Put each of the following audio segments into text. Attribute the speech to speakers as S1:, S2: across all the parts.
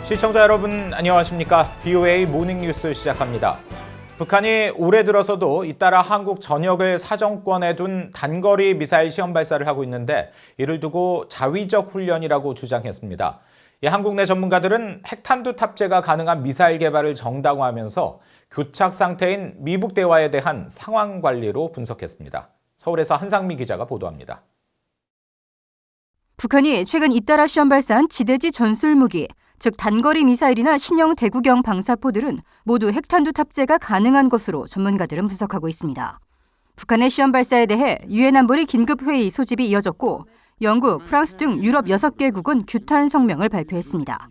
S1: 시청자 여러분 안녕하십니까? BOA 모닝뉴스 시작합니다. 북한이 올해 들어서도 잇따라 한국 전역을 사정권에 둔 단거리 미사일 시험 발사를 하고 있는데 이를 두고 자위적 훈련이라고 주장했습니다. 한국 내 전문가들은 핵탄두 탑재가 가능한 미사일 개발을 정당화하면서 교착 상태인 미북 대화에 대한 상황 관리로 분석했습니다. 서울에서 한상미 기자가 보도합니다.
S2: 북한이 최근 잇따라 시험 발사한 지대지 전술무기, 즉 단거리 미사일이나 신형 대구경 방사포들은 모두 핵탄두 탑재가 가능한 것으로 전문가들은 분석하고 있습니다. 북한의 시험 발사에 대해 유엔 안보리 긴급회의 소집이 이어졌고 영국, 프랑스 등 유럽 6개국은 규탄 성명을 발표했습니다.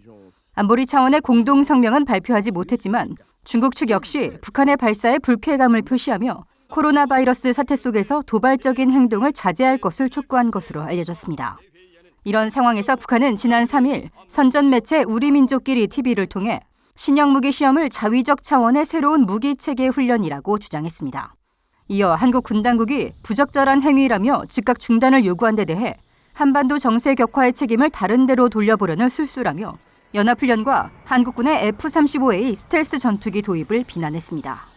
S2: 안보리 차원의 공동 성명은 발표하지 못했지만 중국 측 역시 북한의 발사에 불쾌감을 표시하며 코로나 바이러스 사태 속에서 도발적인 행동을 자제할 것을 촉구한 것으로 알려졌습니다. 이런 상황에서 북한은 지난 3일 선전 매체 우리민족끼리 TV를 통해 신형 무기 시험을 자위적 차원의 새로운 무기체계 훈련이라고 주장했습니다. 이어 한국 군 당국이 부적절한 행위라며 즉각 중단을 요구한 데 대해 한반도 정세 격화의 책임을 다른 데로 돌려보려는 술수라며 연합훈련과 한국군의 F-35A 스텔스 전투기 도입을 비난했습니다.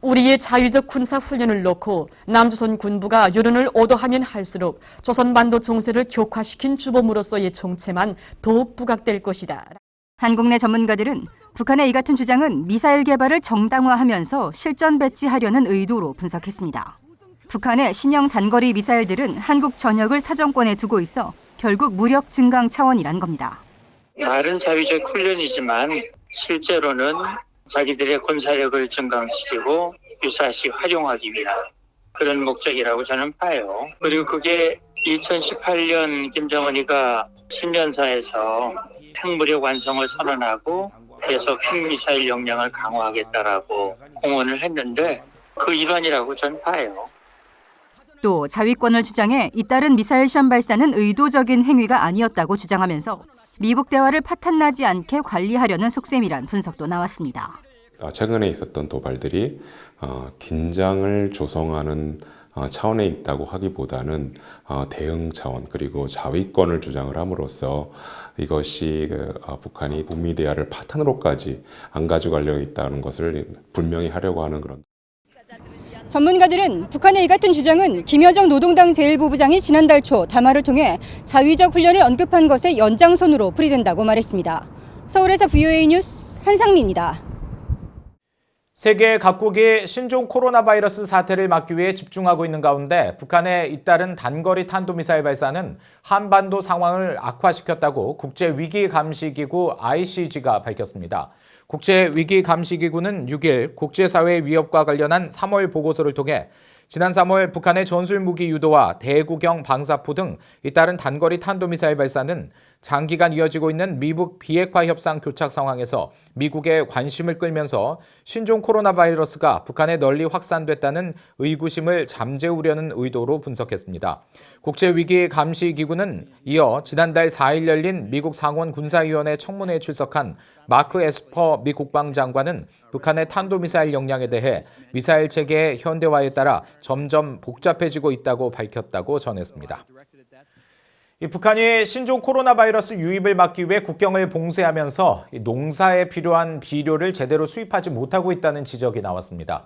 S3: 우리의 자위적 군사훈련을 놓고 남조선 군부가 여론을 오도하면 할수록 조선반도 정세를 격화시킨 주범으로서의 정체만 더욱 부각될 것이다.
S2: 한국 내 전문가들은 북한의 이 같은 주장은 미사일 개발을 정당화하면서 실전 배치하려는 의도로 분석했습니다. 북한의 신형 단거리 미사일들은 한국 전역을 사정권에 두고 있어 결국 무력 증강 차원이란 겁니다.
S4: 다른 자위적 훈련이지만 실제로는 자기들의 군사력을 증강시키고 유사시 활용하기 위한 그런 목적이라고 저는 봐요. 그리고 그게 2018년 김정은이가 신년사에서 핵무력 완성을 선언하고 계속 핵미사일 역량을 강화하겠다라고 공언을 했는데 그 일환이라고 저는 봐요.
S2: 또 자위권을 주장해 잇따른 미사일 시험 발사는 의도적인 행위가 아니었다고 주장하면서 미북 대화를 파탄나지 않게 관리하려는 속셈이란 분석도 나왔습니다.
S5: 최근에 있었던 도발들이 긴장을 조성하는 차원에 있다고 하기보다는 대응 차원 그리고 자위권을 주장을 함으로써 이것이 북한이 북미 대화를 파탄으로까지 안 가져가려고 있다는 것을 분명히 하려고 하는 그런.
S2: 전문가들은 북한의 이 같은 주장은 김여정 노동당 제1부부장이 지난달 초 담화를 통해 자위적 훈련을 언급한 것의 연장선으로 풀이된다고 말했습니다. 서울에서 BOA 뉴스 한상미입니다.
S1: 세계 각국이 신종 코로나 바이러스 사태를 막기 위해 집중하고 있는 가운데 북한의 잇따른 단거리 탄도미사일 발사는 한반도 상황을 악화시켰다고 국제위기감시기구 ICG가 밝혔습니다. 국제위기감시기구는 6일 국제사회 위협과 관련한 3월 보고서를 통해 지난 3월 북한의 전술무기 유도와 대구경 방사포 등 잇따른 단거리 탄도미사일 발사는 장기간 이어지고 있는 미북 비핵화 협상 교착 상황에서 미국의 관심을 끌면서 신종 코로나 바이러스가 북한에 널리 확산됐다는 의구심을 잠재우려는 의도로 분석했습니다. 국제위기감시기구는 이어 지난달 4일 열린 미국 상원 군사위원회 청문회에 출석한 마크 에스퍼 미 국방장관은 북한의 탄도미사일 역량에 대해 미사일 체계의 현대화에 따라 점점 복잡해지고 있다고 밝혔다고 전했습니다. 북한이 신종 코로나 바이러스 유입을 막기 위해 국경을 봉쇄하면서 농사에 필요한 비료를 제대로 수입하지 못하고 있다는 지적이 나왔습니다.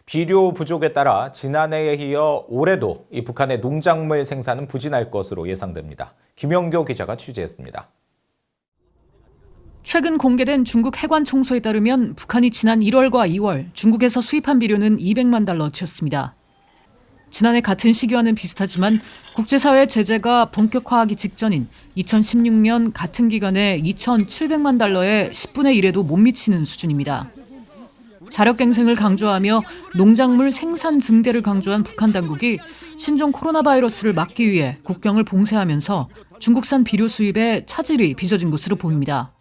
S1: 비료 부족에 따라 지난해에 이어 올해도 이 북한의 농작물 생산은 부진할 것으로 예상됩니다. 김영교 기자가 취재했습니다.
S6: 최근 공개된 중국 해관 총소에 따르면 북한이 지난 1월과 2월 중국에서 수입한 비료는 200만 달러치였습니다. 지난해 같은 시기와는 비슷하지만 국제사회 제재가 본격화하기 직전인 2016년 같은 기간에 2,700만 달러의 10분의 1에도 못 미치는 수준입니다. 자력갱생을 강조하며 농작물 생산 증대를 강조한 북한 당국이 신종 코로나 바이러스를 막기 위해 국경을 봉쇄하면서 중국산 비료 수입에 차질이 빚어진 것으로 보입니다.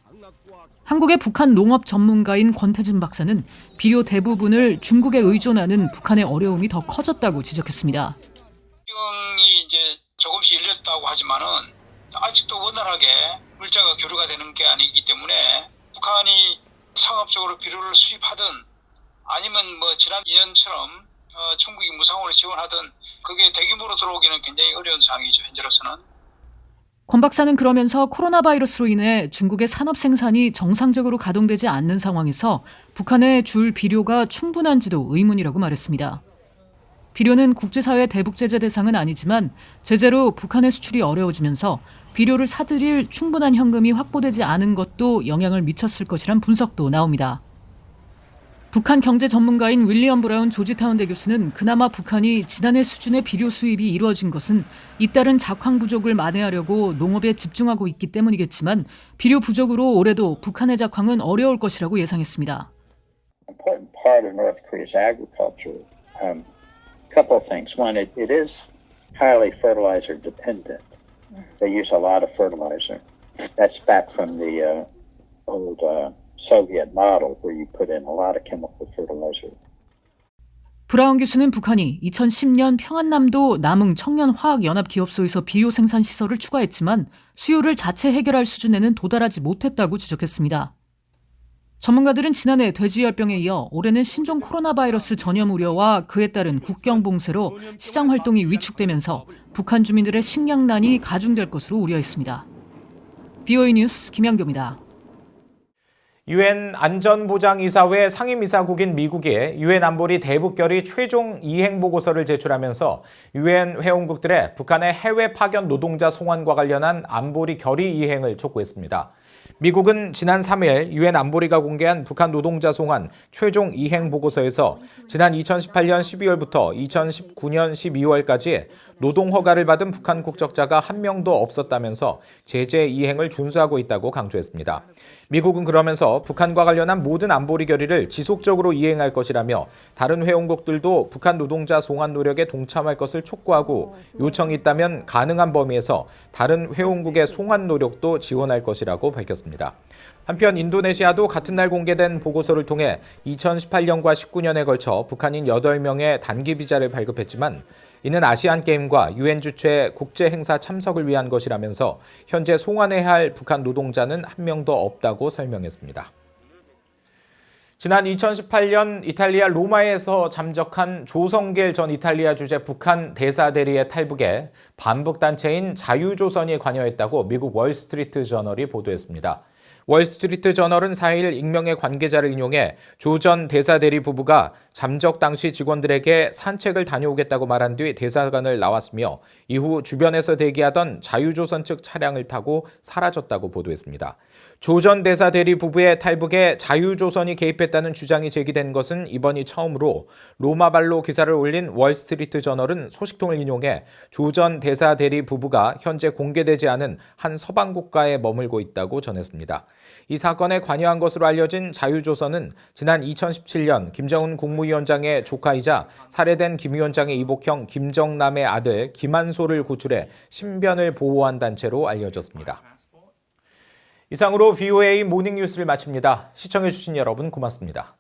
S6: 한국의 북한 농업 전문가인 권태진 박사는 비료 대부분을 중국에 의존하는 북한의 어려움이 더 커졌다고 지적했습니다.
S7: 국경이 이제 조금씩 열렸다고 하지만은 아직도 원활하게 물자가 교류가 되는 게 아니기 때문에 북한이 상업적으로 비료를 수입하든 아니면 지난 2년처럼 중국이 무상으로 지원하든 그게 대규모로 들어오기는 굉장히 어려운 상황이죠, 현재로서는.
S6: 권 박사는 그러면서 코로나 바이러스로 인해 중국의 산업 생산이 정상적으로 가동되지 않는 상황에서 북한에 줄 비료가 충분한지도 의문이라고 말했습니다. 비료는 국제사회 대북 제재 대상은 아니지만 제재로 북한의 수출이 어려워지면서 비료를 사들일 충분한 현금이 확보되지 않은 것도 영향을 미쳤을 것이란 분석도 나옵니다. 북한 경제 전문가인 윌리엄 브라운 조지타운대 교수는 그나마 북한이 지난해 수준의 비료 수입이 이루어진 것은 잇따른 작황 부족을 만회하려고 농업에 집중하고 있기 때문이겠지만 비료 부족으로 올해도 북한의 작황은 어려울 것이라고 예상했습니다.
S8: Important part of North Korea's agriculture. Couple of things. One, it is highly fertilizer dependent. They use a lot of fertilizer. That's back from the old Soviet model where you put in a lot of chemical fertilizer.
S6: 브라운 교수는 북한이 2010년 평안남도 남흥 청년화학연합기업소에서 비료 생산 시설을 추가했지만 수요를 자체 해결할 수준에는 도달하지 못했다고 지적했습니다. 전문가들은 지난해 돼지열병에 이어 올해는 신종 코로나 바이러스 전염 우려와 그에 따른 국경 봉쇄로 시장 활동이 위축되면서 북한 주민들의 식량난이 가중될 것으로 우려했습니다. BOE 뉴스 김양교입니다.
S1: 유엔 안전보장이사회 상임이사국인 미국이 유엔 안보리 대북결의 최종 이행 보고서를 제출하면서 유엔 회원국들의 북한의 해외 파견 노동자 송환과 관련한 안보리 결의 이행을 촉구했습니다. 미국은 지난 3일 유엔 안보리가 공개한 북한 노동자 송환 최종 이행 보고서에서 지난 2018년 12월부터 2019년 12월까지 노동 허가를 받은 북한 국적자가 한 명도 없었다면서 제재 이행을 준수하고 있다고 강조했습니다. 미국은 그러면서 북한과 관련한 모든 안보리 결의를 지속적으로 이행할 것이라며 다른 회원국들도 북한 노동자 송환 노력에 동참할 것을 촉구하고 요청이 있다면 가능한 범위에서 다른 회원국의 송환 노력도 지원할 것이라고 밝혔습니다. 한편 인도네시아도 같은 날 공개된 보고서를 통해 2018년과 19년에 걸쳐 북한인 8명의 단기 비자를 발급했지만 이는 아시안게임과 유엔 주최 국제행사 참석을 위한 것이라면서 현재 송환해야 할 북한 노동자는 한 명도 없다고 설명했습니다. 지난 2018년 이탈리아 로마에서 잠적한 조성길 전 이탈리아 주재 북한 대사 대리의 탈북에 반북단체인 자유조선이 관여했다고 미국 월스트리트 저널이 보도했습니다. 월스트리트 저널은 4일 익명의 관계자를 인용해 조 전 대사 대리 부부가 잠적 당시 직원들에게 산책을 다녀오겠다고 말한 뒤 대사관을 나왔으며 이후 주변에서 대기하던 자유조선 측 차량을 타고 사라졌다고 보도했습니다. 조 전 대사 대리 부부의 탈북에 자유조선이 개입했다는 주장이 제기된 것은 이번이 처음으로 로마발로 기사를 올린 월스트리트 저널은 소식통을 인용해 조 전 대사 대리 부부가 현재 공개되지 않은 한 서방 국가에 머물고 있다고 전했습니다. 이 사건에 관여한 것으로 알려진 자유조선은 지난 2017년 김정은 국무위원장의 조카이자 살해된 김 위원장의 이복형 김정남의 아들 김한소를 구출해 신변을 보호한 단체로 알려졌습니다. 이상으로 BOA 모닝뉴스를 마칩니다. 시청해주신 여러분 고맙습니다.